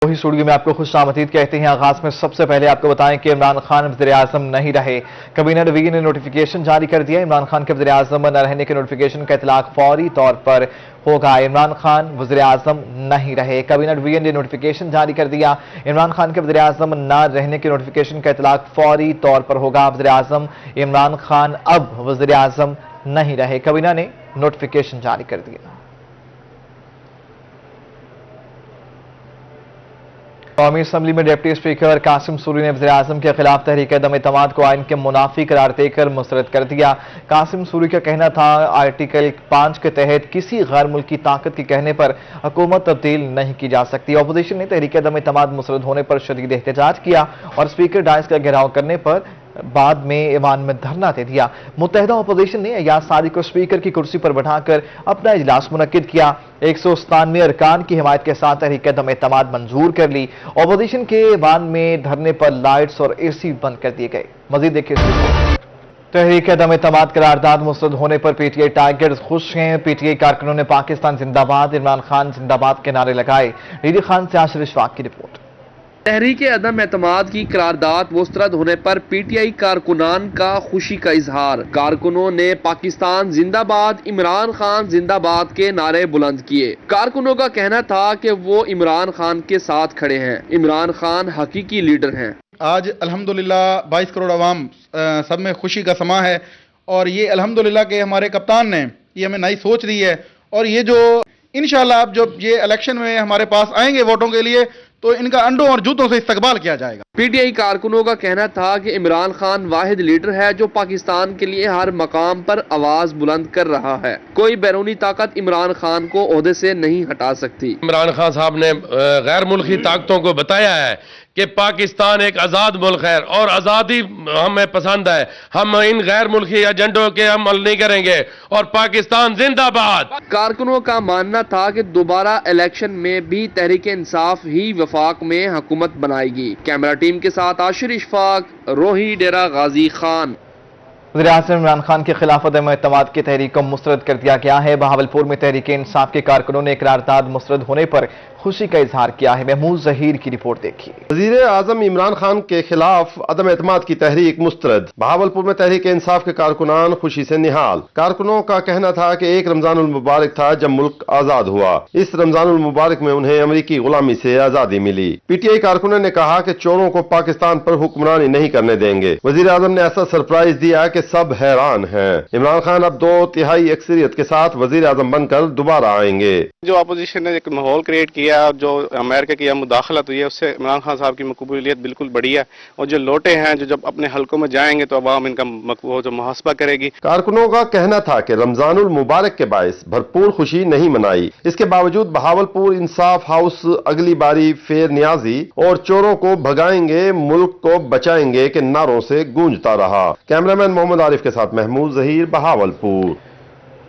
وہی اسٹوڈیو میں آپ کو خوش آمدید کہتے ہیں۔ آغاز میں سب سے پہلے آپ کو بتائیں کہ عمران خان وزیر اعظم نہیں رہے۔ کابینہ ڈویژن نے نوٹیفیکیشن جاری کر دیا۔ عمران خان کے وزیر اعظم نہ رہنے کے نوٹیفیکیشن کا اطلاق فوری طور پر ہوگا۔ عمران خان وزیر اعظم نہیں رہے۔ کابینہ ڈویژن نے نوٹیفیکیشن جاری کر دیا۔ عمران خان کے وزیر اعظم نہ رہنے کے نوٹیفیکیشن کا اطلاق فوری طور پر ہوگا۔ وزیر اعظم عمران خان اب وزیر اعظم نہیں رہے۔ کابینہ نے نوٹیفیکیشن جاری کر دیا۔ قومی اسمبلی میں ڈپٹی اسپیکر قاسم سوری نے وزیر اعظم کے خلاف تحریک عدم اعتماد کو آئین کے منافی قرار دے کر مسترد کر دیا۔ قاسم سوری کا کہنا تھا آرٹیکل 5 کے تحت کسی غیر ملکی طاقت کے کہنے پر حکومت تبدیل نہیں کی جا سکتی۔ اپوزیشن نے تحریک عدم اعتماد مسترد ہونے پر شدید احتجاج کیا اور اسپیکر ڈائس کا گھیراؤ کرنے پر بعد میں ایوان میں دھرنا دے دیا۔ متحدہ اپوزیشن نے ایاز صادق کو اسپیکر کی کرسی پر بٹھا کر اپنا اجلاس منعقد کیا۔ 197 ارکان کی حمایت کے ساتھ تحریک عدم اعتماد منظور کر لی۔ اپوزیشن کے ایوان میں دھرنے پر لائٹس اور اے سی بند کر دیے گئے۔ مزید دیکھیں اس رپورٹ۔ تحریک عدم اعتماد قرارداد مسترد ہونے پر پی ٹی آئی ٹائیگرز خوش ہیں۔ پی ٹی آئی کارکنوں نے پاکستان زندہ باد، عمران خان زندہ باد کے نعرے لگائے۔ ریڈی خان سے عاشر اشفاق کی رپورٹ۔ تحریک عدم اعتماد کی قرارداد مسترد ہونے پر پی ٹی آئی کارکنان کا خوشی کا اظہار۔ کارکنوں نے پاکستان زندہ باد، عمران خان زندہ باد کے نعرے بلند کیے۔ کارکنوں کا کہنا تھا کہ وہ عمران خان کے ساتھ کھڑے ہیں۔ عمران خان حقیقی لیڈر ہیں۔ آج الحمدللہ 22 کروڑ عوام سب میں خوشی کا سماں ہے، اور یہ الحمدللہ کہ ہمارے کپتان نے یہ ہمیں نئی سوچ دی ہے، اور یہ جو انشاءاللہ اب جب یہ الیکشن میں ہمارے پاس آئیں گے ووٹوں کے لیے تو ان کا انڈوں اور جوتوں سے استقبال کیا جائے گا۔ پی ٹی آئی کارکنوں کا کہنا تھا کہ عمران خان واحد لیڈر ہے جو پاکستان کے لیے ہر مقام پر آواز بلند کر رہا ہے۔ کوئی بیرونی طاقت عمران خان کو عہدے سے نہیں ہٹا سکتی۔ عمران خان صاحب نے غیر ملکی طاقتوں کو بتایا ہے کہ پاکستان ایک آزاد ملک ہے اور آزادی ہمیں پسند ہے۔ ہم ان غیر ملکی ایجنڈوں کے عمل نہیں کریں گے اور پاکستان زندہ باد۔ کارکنوں کا ماننا تھا کہ دوبارہ الیکشن میں بھی تحریک انصاف ہی وفاق میں حکومت بنائے گی۔ کیمرہ ٹیم کے ساتھ عاشر اشفاق، روہی ڈیرہ غازی خان۔ وزیر اعظم عمران خان کے خلاف عدم اعتماد کی تحریک کو مسترد کر دیا گیا ہے۔ بہاولپور میں تحریک انصاف کے کارکنوں نے قرارداد مسترد ہونے پر خوشی کا اظہار کیا ہے۔ محمود ظہیر کی رپورٹ دیکھیے۔ وزیر اعظم عمران خان کے خلاف عدم اعتماد کی تحریک مسترد۔ بہاولپور میں تحریک انصاف کے کارکنان خوشی سے نہال۔ کارکنوں کا کہنا تھا کہ ایک رمضان المبارک تھا جب ملک آزاد ہوا۔ اس رمضان المبارک میں انہیں امریکی غلامی سے آزادی ملی۔ پی ٹی آئی کارکنوں نے کہا کہ چوروں کو پاکستان پر حکمرانی نہیں کرنے دیں گے۔ وزیر اعظم نے ایسا سرپرائز دیا کہ سب حیران ہیں۔ عمران خان اب 2/3 اکثریت کے ساتھ وزیر اعظم بن کر دوبارہ آئیں گے۔ جو اپوزیشن نے ایک ماحول کریٹ کیا اور جو امریکہ کی مداخلت ہوئی ہے اس سے عمران خان صاحب کی مقبولیت بالکل بڑی ہے، اور جو لوٹے ہیں جو جب اپنے حلقوں میں جائیں گے تو عوام ان کا جو محاسبہ کرے گی۔ کارکنوں کا کہنا تھا کہ رمضان المبارک کے باعث بھرپور خوشی نہیں منائی۔ اس کے باوجود بہاولپور انصاف ہاؤس اگلی باری فیر نیازی اور چوروں کو بھگائیں گے، ملک کو بچائیں گے کے نعروں سے گونجتا رہا۔ کیمرامین محمد عارف کے ساتھ محمود ظہیر، بہاولپور۔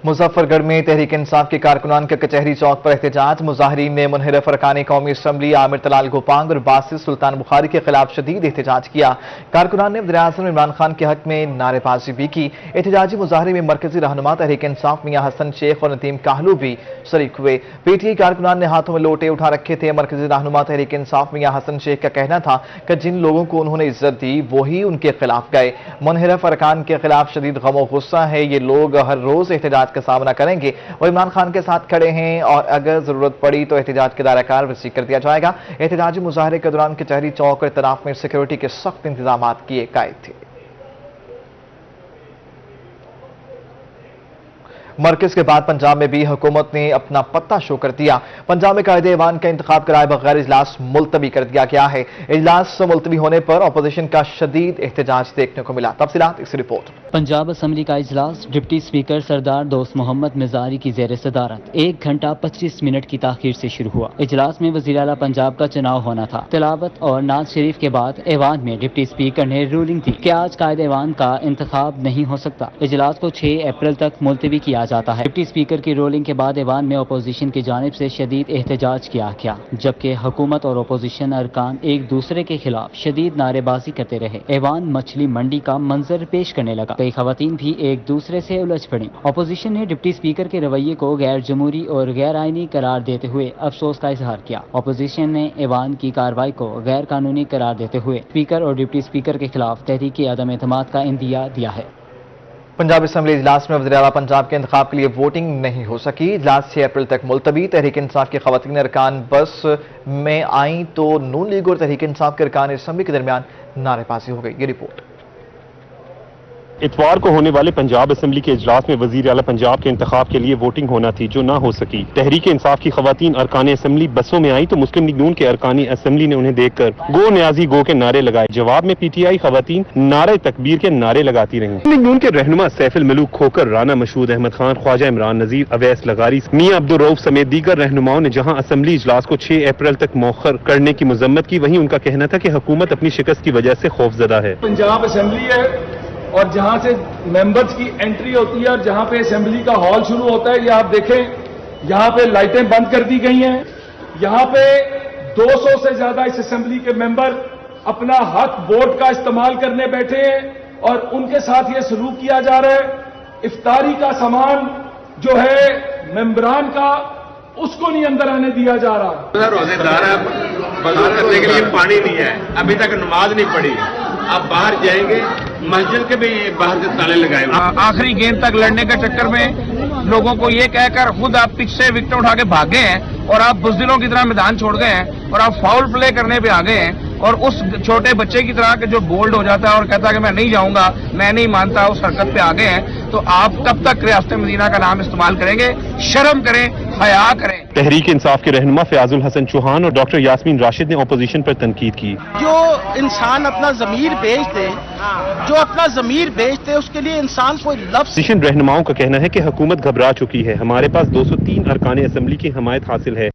مظفر گڑھ میں تحریک انصاف کے کارکنان کا کچہری چوک پر احتجاج۔ مظاہرین نے منحرف ارکان قومی اسمبلی عامر طلال گوپانگ اور باسط سلطان بخاری کے خلاف شدید احتجاج کیا۔ کارکنان نے وزیر اعظم عمران خان کے حق میں نعرے بازی بھی کی۔ احتجاجی مظاہرے میں مرکزی رہنما تحریک انصاف میاں حسن شیخ اور ندیم کاہلو بھی شریک ہوئے۔ پی ٹی آئی کارکنان نے ہاتھوں میں لوٹے اٹھا رکھے تھے۔ مرکزی رہنما تحریک انصاف میاں حسن شیخ کا کہنا تھا کہ جن لوگوں کو انہوں نے عزت دی وہی ان کے خلاف گئے۔ منحرف ارکان کے خلاف شدید غم و غصہ ہے، یہ لوگ ہر روز احتجاج کا سامنا کریں گے۔ وہ عمران خان کے ساتھ کھڑے ہیں اور اگر ضرورت پڑی تو احتجاج کے دائرہ کار وسیع کر دیا جائے گا۔ احتجاجی مظاہرے کے دوران کچہری چوک اور اطراف میں سیکورٹی کے سخت انتظامات کیے گئے تھے۔ مرکز کے بعد پنجاب میں بھی حکومت نے اپنا پتہ شو کر دیا۔ پنجاب میں قائد ایوان کا انتخاب کرائے بغیر اجلاس ملتوی کر دیا گیا ہے۔ اجلاس ملتوی ہونے پر اپوزیشن کا شدید احتجاج دیکھنے کو ملا۔ تفصیلات اس رپورٹ۔ پنجاب اسمبلی کا اجلاس ڈپٹی اسپیکر سردار دوست محمد مزاری کی زیر صدارت 1 گھنٹہ 25 منٹ کی تاخیر سے شروع ہوا۔ اجلاس میں وزیر اعلیٰ پنجاب کا چناؤ ہونا تھا۔ تلاوت اور نعت شریف کے بعد ایوان میں ڈپٹی اسپیکر نے رولنگ دی کہ آج قائد ایوان کا انتخاب نہیں ہو سکتا۔ اجلاس کو 6 اپریل تک ملتوی کیا जाता है। डिप्टी स्पीकर की रोलिंग के बाद ऐवान में अपोजिशन की जानिब से शदीद एहतजाज किया गया, जबकि हुकूमत और अपोजिशन अरकान एक दूसरे के खिलाफ शदीद नारेबाजी करते रहे। ऐवान मछली मंडी का मंजर पेश करने लगा। कई खवातीन भी एक दूसरे से उलझ पड़ी। अपोजिशन ने डिप्टी स्पीकर के रवैये को गैर जमहूरी और गैर आईनी करार देते हुए अफसोस का इजहार किया। अपोजिशन ने ऐवान की कार्रवाई को गैर कानूनी करार देते हुए स्पीकर और डिप्टी स्पीकर के खिलाफ तहरीक अदम एतमाद का इंदिया दिया है। पंजाब असम्बली इजलास में वज़ीर आला पंजाब के इंतखाब के लिए वोटिंग नहीं हो सकी। इजलास 6 अप्रैल तक मुलतवी। तहरीक इंसाफ के खवातीन अरकान बस में आई तो नून लीग और तहरीक इंसाफ के अरकान असम्बली के दरमियान नारेबाजी हो गई। ये रिपोर्ट। इतवार को होने वाले पंजाब असम्बली के इजलास में वजीर आला पंजाब के इंतखाब के लिए वोटिंग होना थी, जो ना हो सकी। तहरीक इंसाफ की खवातीन अरकान असम्बली बसों में आई तो मुस्लिम लीग नून के अरकान असम्बली ने उन्हें देखकर गो न्याजी गो के नारे लगाए। जवाब में पीटीआई खवातीन नारे तकबीर के नारे लगाती रहीं। मुस्लिम लीग नून के रहनुमा सैफुल मलूक खोकर, राना मशहूद अहमद खान, ख्वाजा इमरान नजीर, अवैस लगारी, मियां अब्दुल रऊफ समेत दीगर रहनुमाओं ने जहां असम्बली इजलास को 6 अप्रैल तक मौखर करने की मजम्मत की, वहीं उनका कहना था कि हुकूमत अपनी शिकस्त की वजह से खौफजदा है। पंजाब असम्बली है और जहां से मेंबर्स की एंट्री होती है और जहां पे असेंबली का हॉल शुरू होता है, ये आप देखें यहां पे लाइटें बंद कर दी गई हैं। यहां पे 200 से ज्यादा इस असेंबली के मेंबर अपना हक वोट का इस्तेमाल करने बैठे हैं और उनके साथ ये सलूक किया जा रहा है। इफ्तारी का सामान जो है मेंबरान का, उसको नहीं अंदर आने दिया जा रहा। रोजेदार है, बाजार करने के लिए पानी नहीं है, अभी तक नमाज नहीं पढ़ी। आप बाहर जाएंगे, मस्जिद के भी बाहर से ताले लगाए हुए। आखिरी गेंद तक लड़ने के चक्कर में लोगों को ये कहकर खुद आप पिच से विकेट उठा के भागे हैं और आप बुज़दिलों की तरह मैदान छोड़ गए हैं और आप फाउल प्ले करने पे आ गए हैं। और उस छोटे बच्चे की तरह के जो बोल्ड हो जाता है और कहता है कि मैं नहीं जाऊंगा, मैं नहीं मानता, उस हरकत पे आ गए हैं। तो आप कब तक रियासत मदीना का नाम इस्तेमाल करेंगे? शर्म करें, हया करें। तहरीक इंसाफ के रहनुमा फयाजुल हसन चौहान और डॉक्टर यास्मीन राशिद ने अपोजिशन पर तनकीद की। जो इंसान अपना ज़मीर बेच दे, जो अपना ज़मीर बेच दे, उसके लिए इंसान कोई लफ्ज़। अपोजिशन रहनुमाओं का कहना है कि हुकूमत घबरा चुकी है। हमारे पास 203 अरकान असम्बली की हमायत हासिल है।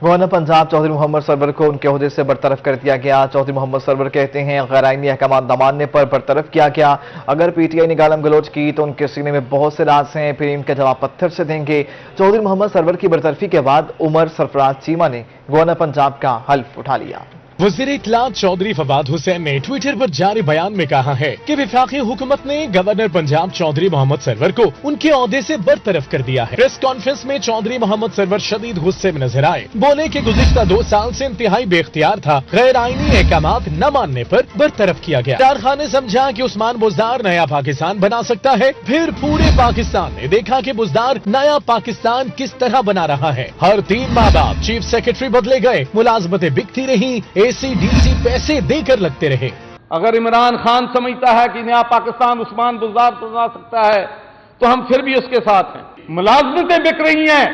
गवर्नर पंजाब चौधरी मोहम्मद सरवर को उनके ओहदे से बरतरफ कर दिया गया। चौधरी मोहम्मद सरवर कहते हैं गैर आईनी अहकाम न मानने पर बरतरफ किया गया। अगर पीटीआई ने गालम गलोच की तो उनके सीने में बहुत से राज हैं, फिर इनका जवाब पत्थर से देंगे। चौधरी मोहम्मद सरवर की बरतरफी के बाद उमर सरफराज चीमा ने गवर्नर पंजाब का हल्फ उठा लिया। वज़ीर इत्तलात चौधरी फवाद हुसैन ने ट्विटर पर जारी बयान में कहा है कि वफाकी हुकूमत ने गवर्नर पंजाब चौधरी मोहम्मद सरवर को उनके ओहदे से बरतरफ कर दिया है। प्रेस कॉन्फ्रेंस में चौधरी मोहम्मद सरवर शदीद गुस्से में नजर आए। बोले कि गुज़िश्ता 2 साल से इंतहाई बेख्तियार था, गैर आईनी अहकामात न मानने पर बरतरफ किया गया। इमरान खान ने समझा कि उस्मान बुज़दार नया पाकिस्तान बना सकता है। फिर पूरे पाकिस्तान ने देखा कि बुज़दार नया पाकिस्तान किस तरह बना रहा है। हर 3 माह बाद चीफ सेक्रेटरी बदले गए, मुलाजमतें बिकती रही, एसीडीसी पैसे देकर लगते रहे। अगर इमरान खान समझता है कि नया पाकिस्तान उस्मान बुज़दार बना सकता है तो हम फिर भी उसके साथ हैं। मुलाजमतें बिक रही हैं।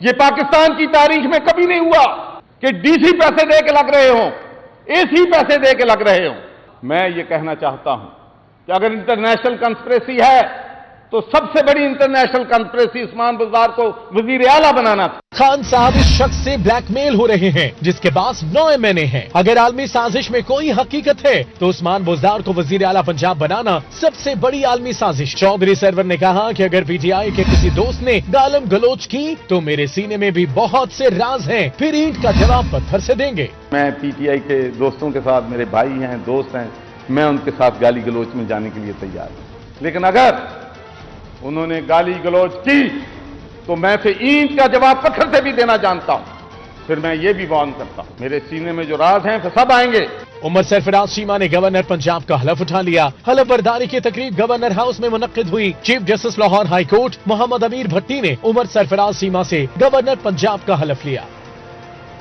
ये पाकिस्तान की तारीख में कभी नहीं हुआ कि डीसी पैसे दे के लग रहे हों, एसी पैसे दे के लग रहे हों। मैं ये कहना चाहता हूं कि अगर इंटरनेशनल कंस्पिरेसी है तो सबसे बड़ी इंटरनेशनल कंस्पिरेसी उस्मान बुज़दार को वजीर आला बनाना था। खान साहब इस शख्स से ब्लैकमेल हो रहे हैं जिसके पास 9 एमएनए हैं। अगर आलमी साजिश में कोई हकीकत है तो उस्मान बुज़दार को वजीर आला पंजाब बनाना सबसे बड़ी आलमी साजिश। चौधरी सरवर ने कहा कि अगर पीटीआई के किसी दोस्त ने गालम गलोच की तो मेरे सीने में भी बहुत से राज हैं, फिर ईंट का जवाब पत्थर से देंगे। मैं पीटीआई के दोस्तों के साथ, मेरे भाई हैं, दोस्त हैं, मैं उनके साथ गाली गलोच में जाने के लिए तैयार हूं। लेकिन अगर उन्होंने गाली गलौज की तो मैं फिर ईंट का जवाब पत्थर से भी देना जानता हूं। फिर मैं ये भी वार्न करता हूं, मेरे सीने में जो राज हैं फिर सब आएंगे। उमर सरफराज चीमा ने गवर्नर पंजाब का हलफ उठा लिया। हलफ बरदारी की तकरीब गवर्नर हाउस में मुनक्किद हुई। Chief justice Lahore high court Mohammad Amir Bhatti ने उमर सरफराज चीमा से गवर्नर पंजाब का हलफ लिया।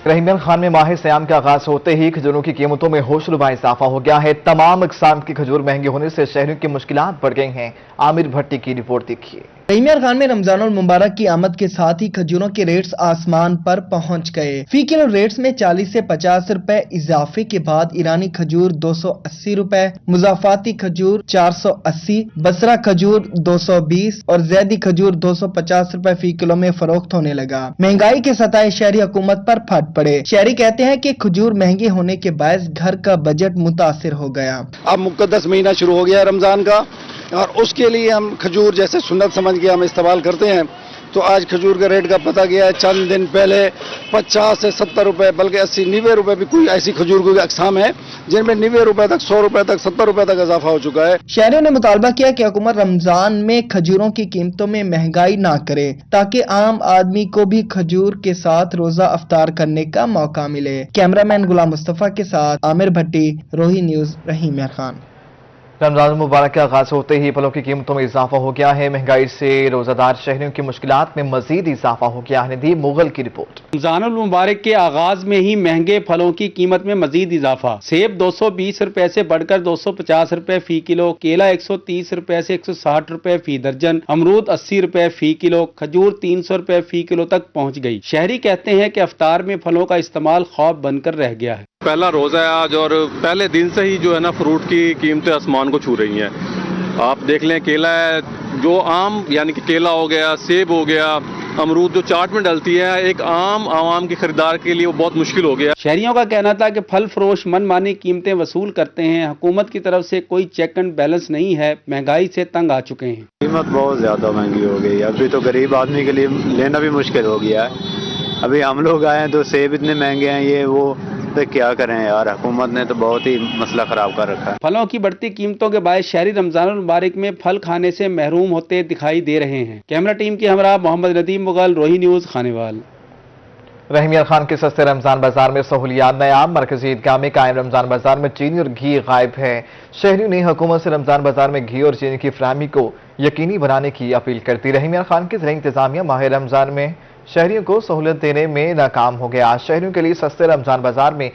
रहीमन खान में माह सयाम का आगाज होते ही खजूरों की कीमतों में होशरुबा इजाफा हो गया है। तमाम अक़साम की खजूर महंगे होने से शहरियों की मुश्किलात बढ़ गई हैं। आमिर भट्टी की रिपोर्ट देखिए। रहीमन खान में रमजानुल मुबारक की आमद के साथ ही खजूरों के रेट्स आसमान पर पहुंच गए। फी किलो रेट्स में 40 से 50 रुपए इजाफे के बाद ईरानी खजूर 280 रुपए, मुजाफाती खजूर 480, बसरा खजूर 220 और जैदी खजूर 250 रुपए फी किलो में फरोख्त होने लगा। महंगाई के सताए शहरी हुकूमत पर फट पड़े। शहरी कहते हैं कि खजूर महंगे होने के बायस घर का बजट मुतासिर हो गया। अब मुकद्दस महीना शुरू हो गया रमजान का, اور اس کے لیے ہم کھجور جیسے سنت سمجھ کے ہم استعمال کرتے ہیں. تو آج کھجور کے ریٹ کا پتہ گیا ہے چند دن پہلے 50 سے 70 روپے بلکہ 80 90 روپے بھی کوئی ایسی کھجور کی اقسام ہے جن میں 90 روپے تک 100 روپے تک 70 روپے تک اضافہ ہو چکا ہے. شہریوں نے مطالبہ کیا کہ حکومت رمضان میں کھجوروں کی قیمتوں میں مہنگائی نہ کرے تاکہ عام آدمی کو بھی کھجور کے ساتھ روزہ افطار کرنے کا موقع ملے. کیمرہ مین غلام مصطفیٰ کے ساتھ عامر بھٹی، روہی نیوز، رحیم یار خان. رمضان المبارک کا آغاز ہوتے ہی پھلوں کی قیمتوں میں اضافہ ہو گیا ہے. مہنگائی سے روزہ دار شہریوں کی مشکلات میں مزید اضافہ ہو گیا ہے. ندیم مغل کی رپورٹ. رمضان المبارک کے آغاز میں ہی مہنگے پھلوں کی قیمت میں مزید اضافہ. سیب 220 روپے سے بڑھ کر 250 روپے فی کلو، کیلا 130 روپے سے 160 روپے فی درجن، امرود 80 روپے فی کلو، کھجور 300 روپے فی کلو تک پہنچ گئی. شہری کہتے ہیں کہ افطار میں پھلوں کا استعمال خواب بن کر رہ گیا ہے. پہلا روزہ ہے آج اور پہلے دن سے ہی جو ہے نا فروٹ کی قیمتیں آسمان کو چھو رہی ہیں. آپ دیکھ لیں کیلا ہے جو عام یعنی کہ کیلا ہو گیا، سیب ہو گیا، امرود جو چاٹ میں ڈلتی ہے ایک عام عوام کی خریدار کے لیے وہ بہت مشکل ہو گیا. شہریوں کا کہنا تھا کہ پھل فروش من مانی قیمتیں وصول کرتے ہیں. حکومت کی طرف سے کوئی چیک اینڈ بیلنس نہیں ہے. مہنگائی سے تنگ آ چکے ہیں. قیمت بہت زیادہ مہنگی ہو گئی. ابھی تو غریب آدمی کے لیے لینا بھی مشکل ہو گیا ہے. ابھی ہم لوگ آئے ہیں تو سیب اتنے مہنگے ہیں یہ وہ تو کیا کریں یار. حکومت نے تو بہت ہی مسئلہ خراب کر رکھا ہے. پھلوں کی بڑھتی قیمتوں کے باعث شہری رمضان المبارک میں پھل کھانے سے محروم ہوتے دکھائی دے رہے ہیں. کیمرہ ٹیم کے ہمراہ محمد ندیم مغل، روہی نیوز، خانیوال. رحیم یار خان کے سستے رمضان بازار میں سہولیات نیاب. مرکزی عیدگاہ میں قائم رمضان بازار میں چینی اور گھی غائب ہے. شہریوں نے حکومت سے رمضان بازار میں گھی اور چینی کی فراہمی کو یقینی بنانے کی اپیل کرتی. رحیم یار خان کے ذریعے انتظامیہ ماہ رمضان میں شہریوں کو سہولت دینے میں ناکام ہو گیا. شہریوں کے لیے سستے رمضان بازار میں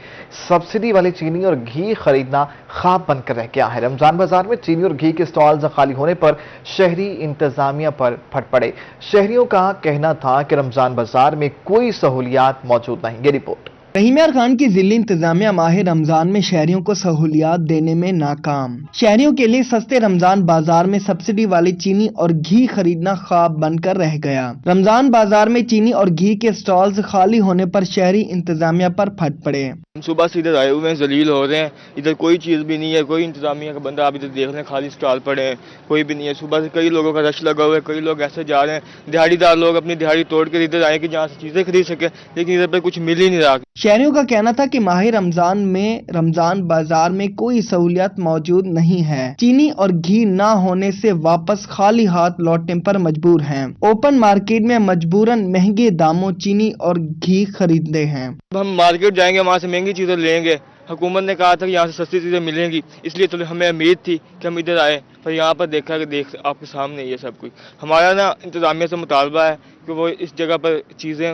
سبسڈی والی چینی اور گھی خریدنا خواب بن کر رہ گیا ہے. رمضان بازار میں چینی اور گھی کے سٹالز خالی ہونے پر شہری انتظامیہ پر پھٹ پڑے. شہریوں کا کہنا تھا کہ رمضان بازار میں کوئی سہولیات موجود نہیں. یہ رپورٹ. رحیم یار خان کی ضلعی انتظامیہ ماہ رمضان میں شہریوں کو سہولیات دینے میں ناکام. شہریوں کے لیے سستے رمضان بازار میں سبسڈی والی چینی اور گھی خریدنا خواب بن کر رہ گیا. رمضان بازار میں چینی اور گھی کے سٹالز خالی ہونے پر شہری انتظامیہ پر پھٹ پڑے. صبح سے ادھر آئے ہوئے ہیں، ذلیل ہو رہے ہیں. ادھر کوئی چیز بھی نہیں ہے، کوئی انتظامیہ کا بندہ. آپ ادھر دیکھ رہے ہیں خالی سٹال پڑے ہیں، کوئی بھی نہیں ہے. صبح سے کئی لوگوں کا رش لگا ہوا ہے. کئی لوگ ایسے جا رہے ہیں دیہڑی دار لوگ اپنی دیہڑی توڑ کر ادھر آئے کہ جہاں سے چیزیں خرید سکے، لیکن ادھر پہ کچھ مل ہی نہیں رہا. شہریوں کا کہنا تھا کہ ماہ رمضان میں رمضان بازار میں کوئی سہولیات موجود نہیں ہے. چینی اور گھی نہ ہونے سے واپس خالی ہاتھ لوٹنے پر مجبور ہیں. اوپن مارکیٹ میں مجبوراً مہنگے داموں چینی اور گھی خریدتے ہیں. ہم مارکیٹ جائیں گے، وہاں سے مہنگی چیزیں لیں گے. حکومت نے کہا تھا کہ یہاں سے سستی چیزیں ملیں گی، اس لیے تو ہمیں امید تھی کہ ہم ادھر آئے. پر یہاں پر دیکھا کہ آپ کے سامنے یہ سب کچھ. ہمارا نا انتظامیہ سے مطالبہ ہے کہ وہ اس جگہ پر چیزیں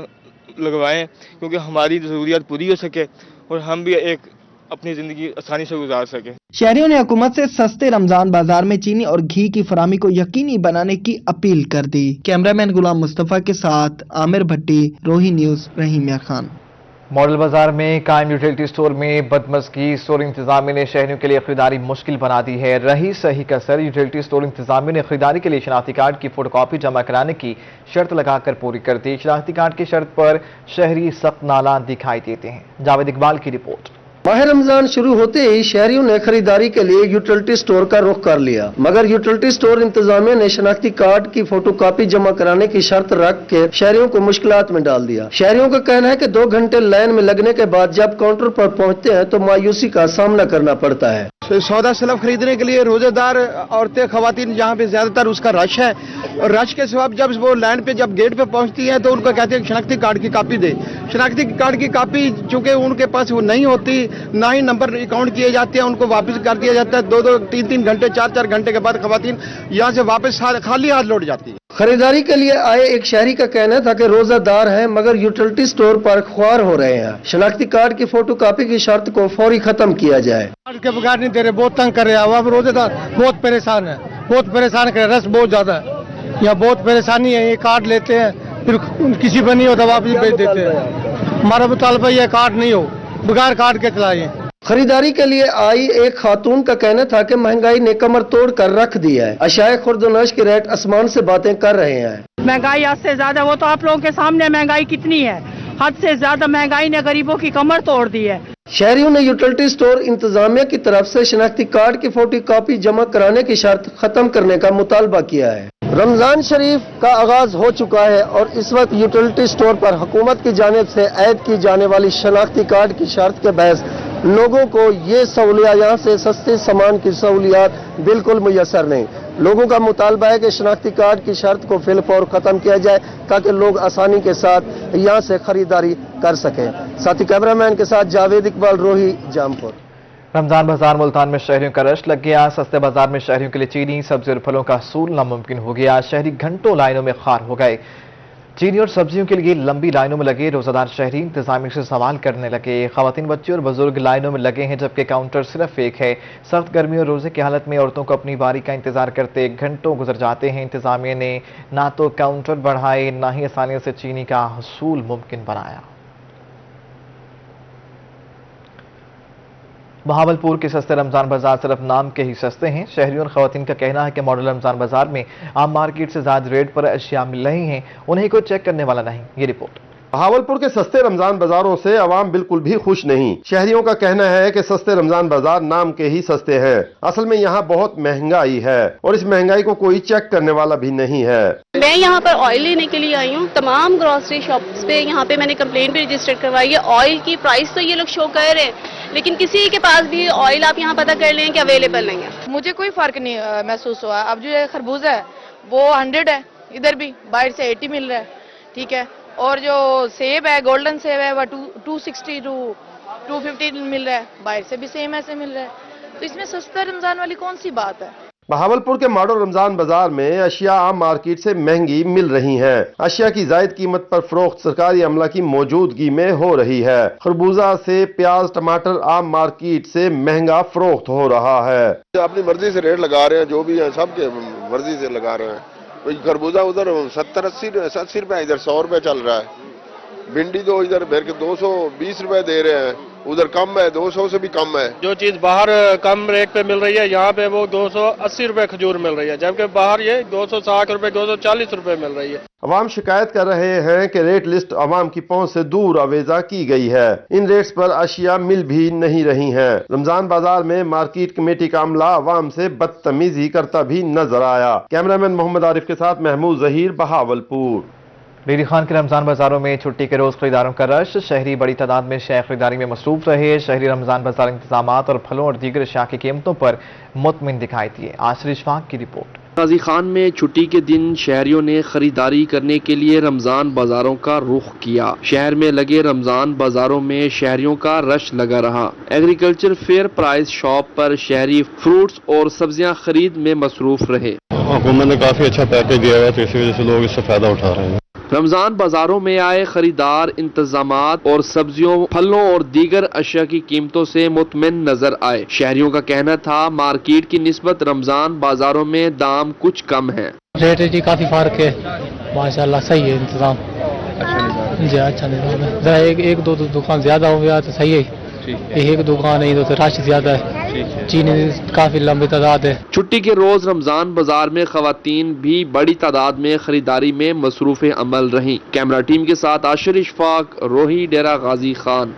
لگوائیں کیونکہ ہماری ضروریات پوری ہو سکے اور ہم بھی ایک اپنی زندگی آسانی سے گزار سکیں. شہریوں نے حکومت سے سستے رمضان بازار میں چینی اور گھی کی فراہمی کو یقینی بنانے کی اپیل کر دی. کیمرہ مین غلام مصطفیٰ کے ساتھ عامر بھٹی، روہی نیوز، رحیم یار خان. ماڈل بازار میں قائم یوٹیلٹی سٹور میں بدمزگی. سٹور انتظامیہ نے شہریوں کے لیے خریداری مشکل بنا دی ہے. رہی صحیح کسر. یوٹیلٹی سٹور انتظامیہ نے خریداری کے لیے شناختی کارڈ کی فوٹو کاپی جمع کرانے کی شرط لگا کر پوری کر دی. شناختی کارڈ کی شرط پر شہری سخت نالان دکھائی دیتے ہیں. جاوید اقبال کی رپورٹ. ماہ رمضان شروع ہوتے ہی شہریوں نے خریداری کے لیے یوٹیلٹی سٹور کا رخ کر لیا، مگر یوٹیلٹی سٹور انتظامیہ نے شناختی کارڈ کی فوٹو کاپی جمع کرانے کی شرط رکھ کے شہریوں کو مشکلات میں ڈال دیا. شہریوں کا کہنا ہے کہ 2 گھنٹے لائن میں لگنے کے بعد جب کاؤنٹر پر پہنچتے ہیں تو مایوسی کا سامنا کرنا پڑتا ہے. سودا سلب خریدنے کے لیے روزے دار عورتیں خواتین جہاں پہ زیادہ تر اس کا رش ہے، اور رش کے سبب جب وہ لائن پہ جب گیٹ پہ پہنچتی ہے تو ان کو کہتے ہیں شناختی کارڈ کی کاپی دے. شناختی کارڈ کی کاپی چونکہ ان کے پاس وہ نہیں ہوتی، نہ ہی نمبر اکاؤنٹ کیے جاتے ہیں، ان کو واپس کر دیا جاتا ہے. 2-2 3-3 گھنٹے 4-4 گھنٹے کے بعد خواتین یہاں سے واپس خالی ہاتھ لوٹ جاتی ہے. خریداری کے لیے آئے ایک شہری کا کہنا تھا کہ روزہ دار ہیں مگر یوٹیلٹی سٹور پر خوار ہو رہے ہیں. شناختی کارڈ کی فوٹو کاپی کی شرط کو فوری ختم کیا جائے. کارڈ کے بغیر نہیں دے رہے، بہت تنگ کر رہے ہیں. اب روزے دار بہت پریشان ہے، بہت پریشان کر رہے، رش بہت زیادہ ہے. یہاں بہت پریشانی ہے. یہ کارڈ لیتے ہیں پھر کسی پہ نہیں ہوتا واپس بھیج دیتے ہیں. ہمارا مطالبہ یہ کارڈ نہیں ہو، بغیر کارڈ کے چلائیں. خریداری کے لیے آئی ایک خاتون کا کہنا تھا کہ مہنگائی نے کمر توڑ کر رکھ دیا ہے. اشیاء خرد و نوش کے ریٹ آسمان سے باتیں کر رہے ہیں. مہنگائی حد سے زیادہ، وہ تو آپ لوگوں کے سامنے مہنگائی کتنی ہے. حد سے زیادہ مہنگائی نے غریبوں کی کمر توڑ دی ہے. शहरियों ने यूटिलिटी स्टोर इंतजामिया की तरफ से शनाख्ती कार्ड की फोटो कॉपी जमा कराने की शर्त खत्म करने का मुतालबा किया है। रमजान शरीफ का आगाज हो चुका है और इस वक्त यूटिलिटी स्टोर पर हुकूमत की जानिब से ऐड की जाने वाली शनाख्ती कार्ड की शर्त के बहस लोगों को ये सहूलियात यहाँ से सस्ते सामान की सहूलियात बिल्कुल मुयसर नहीं। लोगों का मुतालबा है कि शनाख्ती कार्ड की शर्त को फिलफौर खत्म किया जाए ताकि लोग आसानी के साथ यहाँ से खरीदारी कर सकें। साथी कैमरामैन के साथ जावेद इकबाल, रोही, जामपुर। रमजान बाजार मुल्तान में शहरियों का रश लग गया। सस्ते बाजार में शहरियों के लिए चीनी, सब्जी और फलों का हसूल नामुमकिन हो गया। शहरी घंटों लाइनों में खार हो गए। चीनी और सब्जियों के लिए लंबी लाइनों में लगे रोजादार शहरी इंतजामिया से सवाल करने लगे। खवातीन, बच्चे और बुजुर्ग लाइनों में लगे हैं जबकि काउंटर सिर्फ एक है। सख्त गर्मी और रोजे की हालत में औरतों को अपनी बारी का इंतजार करते घंटों गुजर जाते हैं। इंतजामिया ने ना तो काउंटर बढ़ाए ना ही आसानी से चीनी का हसूल मुमकिन बनाया। बहावलपुर के सस्ते रमजान बाजार सिर्फ नाम के ही सस्ते हैं। शहरियों और खवातीन का कहना है कि मॉडल रमजान बाजार में आम मार्केट से ज्यादा रेट पर अशिया मिल रही हैं, उन्हें कोई चेक करने वाला नहीं। ये रिपोर्ट। बहावलपुर के सस्ते रमजान बाजारों से आवाम बिल्कुल भी खुश नहीं। शहरियों का कहना है कि सस्ते रमजान बाजार नाम के ही सस्ते हैं, असल में यहाँ बहुत महंगाई है और इस महंगाई को कोई चेक करने वाला भी नहीं है। मैं यहाँ पर ऑयल लेने के लिए आई हूँ। तमाम ग्रोसरी शॉप्स पे यहाँ पे मैंने कंप्लेंट भी रजिस्टर करवाई है। ऑयल की प्राइस तो ये लोग शो कर रहे हैं, लेकिन किसी के पास भी ऑयल आप यहाँ पता कर लें कि अवेलेबल नहीं है। मुझे कोई फर्क नहीं महसूस हुआ। अब जो खरबूजा है वो 100 है, इधर भी बाहर से 80 मिल रहा है, ठीक है। और जो सेब है, गोल्डन सेब है, वो 260 टू 250 मिल रहा है, बाहर से भी सेम ऐसे मिल रहा है। तो इसमें सस्ता रमजान वाली कौन सी बात है। बहावलपुर के मॉडल रमजान बाजार में अशिया आम मार्केट से महंगी मिल रही हैं। अशिया की जायद कीमत पर फरोख्त सरकारी अमला की मौजूदगी में हो रही है। खरबूजा से प्याज, टमाटर आम मार्केट से महंगा फरोख्त हो रहा है। अपनी मर्जी से रेट लगा रहे हैं, जो भी है सबके मर्जी से लगा रहे हैं। खरबूजा उधर 70-80 रुपए, इधर 100 रुपए चल रहा है। भिंडी तो इधर भर के 220 रुपए दे रहे हैं, उधर कम है, 200 से भी कम है। जो चीज बाहर कम रेट पे मिल रही है, यहाँ पे वो 280 रुपए खजूर मिल रही है, जबकि बाहर ये 260 रुपए 240 रुपए मिल रही है। अवाम शिकायत कर रहे हैं कि रेट लिस्ट अवाम की पहुंच से दूर अवेजा की गई है। इन रेट्स पर अशिया मिल भी नहीं रही हैं। रमजान बाजार में मार्केट कमेटी का अमला अवाम से बदतमीजी करता भी नजर आया। कैमरामैन मोहम्मद आरिफ के साथ महमूद जहीर, बहावलपुर। बेरी खान के रमजान बाजारों में छुट्टी के रोज खरीदारों का रश। शहरी बड़ी तादाद में शेयर खरीदारी में मसरूफ रहे। शहरी रमजान बाजार इंतजामात और फलों और दीगर अशिया की कीमतों पर मुतमिन दिखाई दिए। आसिर इशफाक की रिपोर्ट। गाजी खान में छुट्टी के दिन शहरियों ने खरीदारी करने के लिए रमजान बाजारों का रुख किया। शहर में लगे रमजान बाजारों में शहरियों का रश लगा रहा। एग्रीकल्चर फेयर प्राइस शॉप पर शहरी फ्रूट्स और सब्जियां खरीद में मसरूफ रहे। हुकूमत ने काफी अच्छा पैकेज दिया हुआ है, तो इसी वजह से लोग इससे फायदा उठा रहे हैं। रमजान बाजारों में आए खरीदार इंतजामात और सब्जियों, फलों और दीगर अशिया की कीमतों से मुतमिन नजर आए। शहरियों का कहना था मार्केट की निस्बत रमजान बाजारों में दाम कुछ कम है। रेट जी काफी फर्क है, माशाल्लाह सही है इंतजाम। जी अच्छा निजाम है। जरा एक दो दुकान ज्यादा हो गया तो सही है, एक दुकान है तो रश ज्यादा है, चीनी काफी लंबी तादाद है। छुट्टी के रोज रमजान बाजार में खवातीन भी बड़ी तादाद में खरीदारी में मसरूफ अमल रहीं। कैमरा टीम के साथ आशिर इशफाक, रोही, डेरा गाजी खान।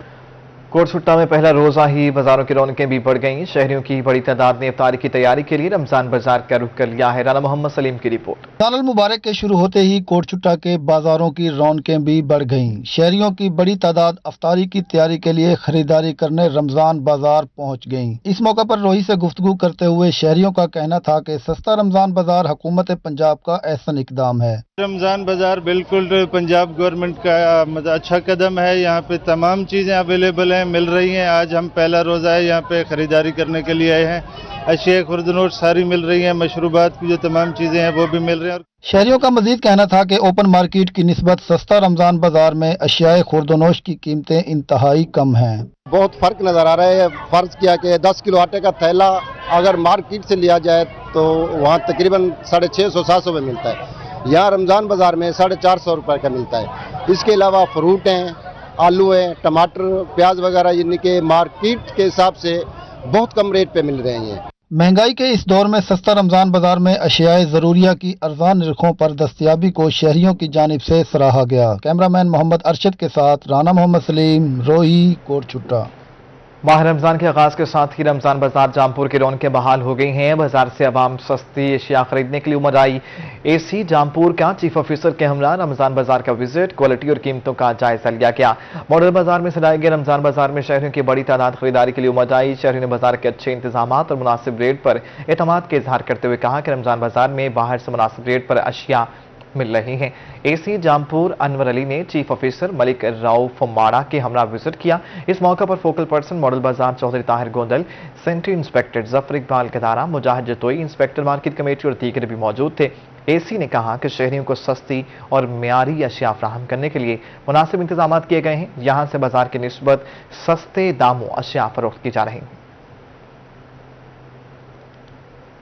कोटसुट्टा में पहला रोजा ही बाजारों की रौनकें भी बढ़ गईं। शहरियों की बड़ी तादाद ने इफ्तारी की तैयारी के लिए रमजान बाजार का रुख कर लिया है। राना मोहम्मद सलीम की रिपोर्ट। रमजान मुबारक के शुरू होते ही कोटसुट्टा के बाजारों की रौनकें भी बढ़ गईं। शहरियों की बड़ी तादाद इफ्तारी की तैयारी के लिए खरीदारी करने रमजान बाजार पहुंच गईं। इस मौके पर रोही से गुफ्तगू करते हुए शहरियों का कहना था कि सस्ता रमजान बाजार हुकूमत पंजाब का एहसन इकदाम है। रमजान बाजार बिल्कुल पंजाब गवर्नमेंट का अच्छा कदम है। यहाँ पे तमाम चीजें अवेलेबल हैं, मिल रही हैं। आज हम पहला रोजा है, यहाँ पे खरीदारी करने के लिए आए हैं। अशिया खुर्दनोश सारी मिल रही हैं, मशरूबात की जो तमाम चीजें हैं वो भी मिल रही हैं। शहरियों का मजीद कहना था कि ओपन मार्केट की निस्बत सस्ता रमजान बाजार में अशिया खुर्दनोश की कीमतें इंतहाई कम हैं। बहुत फर्क नजर आ रहा है। फर्ज किया कि 10 किलो आटे का थैला अगर मार्केट से लिया जाए तो वहाँ तकरीबन 650-700 में मिलता है, यहाँ रमजान बाजार में 450 रुपए का मिलता है। इसके अलावा फ्रूट हैं, आलू हैं, टमाटर, प्याज वगैरह, यानी कि मार्केट के हिसाब से बहुत कम रेट पे मिल रहे हैं। महंगाई के इस दौर में सस्ता रमजान बाजार में अशियाए जरूरिया की अर्जान निरखों पर दस्तयाबी को शहरियों की जानिब से सराहा गया। कैमरामैन मोहम्मद अरशद के साथ राना मोहम्मद सलीम, रोही, कोटसुट्टा। माह रमजान के आगाज के साथ ही रमजान बाजार जामपुर की रौनकें बहाल हो गई हैं। बाजार से आवाम सस्ती अशिया खरीदने के लिए उमड़ आई। एसी जामपुर का चीफ ऑफिसर के हमरा रमजान बाजार का विजिट, क्वालिटी और कीमतों का जायजा लिया गया। मॉडल बाजार में सजाए गए रमजान बाजार में शहरियों की बड़ी तादाद खरीदारी के लिए उमड़ आई। शहरियों ने बाजार के अच्छे इंतजाम और मुनासिब रेट पर एतमाद के इजहार करते हुए कहा कि रमजान बाजार में बाहर से मुनासिब रेट पर अशिया मिल रही हैं। एसी जामपुर अनवर अली ने चीफ ऑफिसर मलिक राउफ माड़ा के हमरा विजिट किया। इस मौके पर फोकल पर्सन मॉडल बाजार चौधरी ताहिर गोंदल, सेंट्री इंस्पेक्टर जफर इकबाल कदारा, मुजाहिद जतोई, इंस्पेक्टर मार्केट कमेटी और दीगर भी मौजूद थे। एसी ने कहा कि शहरियों को सस्ती और म्यारी अशिया फराहम करने के लिए मुनासिब इंतजाम किए गए हैं। यहाँ से बाजार की निस्बत सस्ते दामों अशिया फरोख्त की जा रही हैं।